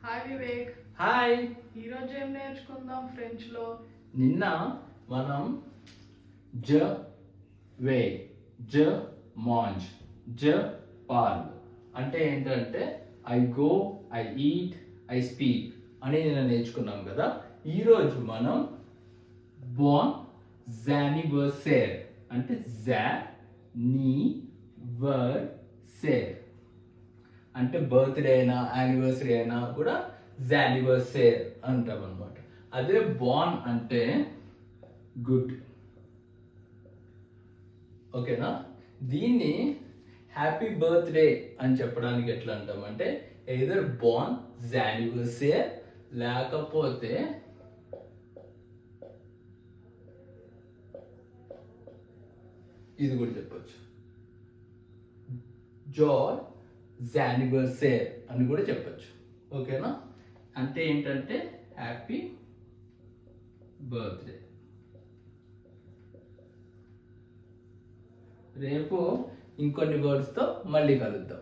Hi Vivek. Hi. ఈరోజు ఏం నేర్చుకుందాం ఫ్రెంచ్ లో? నిన్న మనం జ వే, జ మాంజ్, జ పార్ల్ అంటే ఏంటంటే I go, I eat, I speak అని నిన్న నేర్చుకున్నాం కదా. ఈరోజు మనం బోన్ జానివర్సేర్ అంటే జా నీ వర్ సేర్ అంటే బర్త్డే అయినా యానివర్సరీ అయినా కూడా జానివర్సేర్ అంటాం అనమాట. అదే బోర్న్ అంటే గుడ్. ఓకేనా? దీన్ని హ్యాపీ బర్త్డే అని చెప్పడానికి ఎట్లా అంటామంటే ఎయిదర్ బోర్న్ జానివర్సేర్ లేకపోతే ఇది కూడా చెప్పచ్చు, జాయ్ జానివర్సేర్ అని కూడా చెప్పచ్చు. ఓకేనా? అంటే ఏంటంటే హ్యాపీ బర్త్డే. రేపు ఇంకొన్ని వర్డ్స్తో మళ్ళీ కలుద్దాం.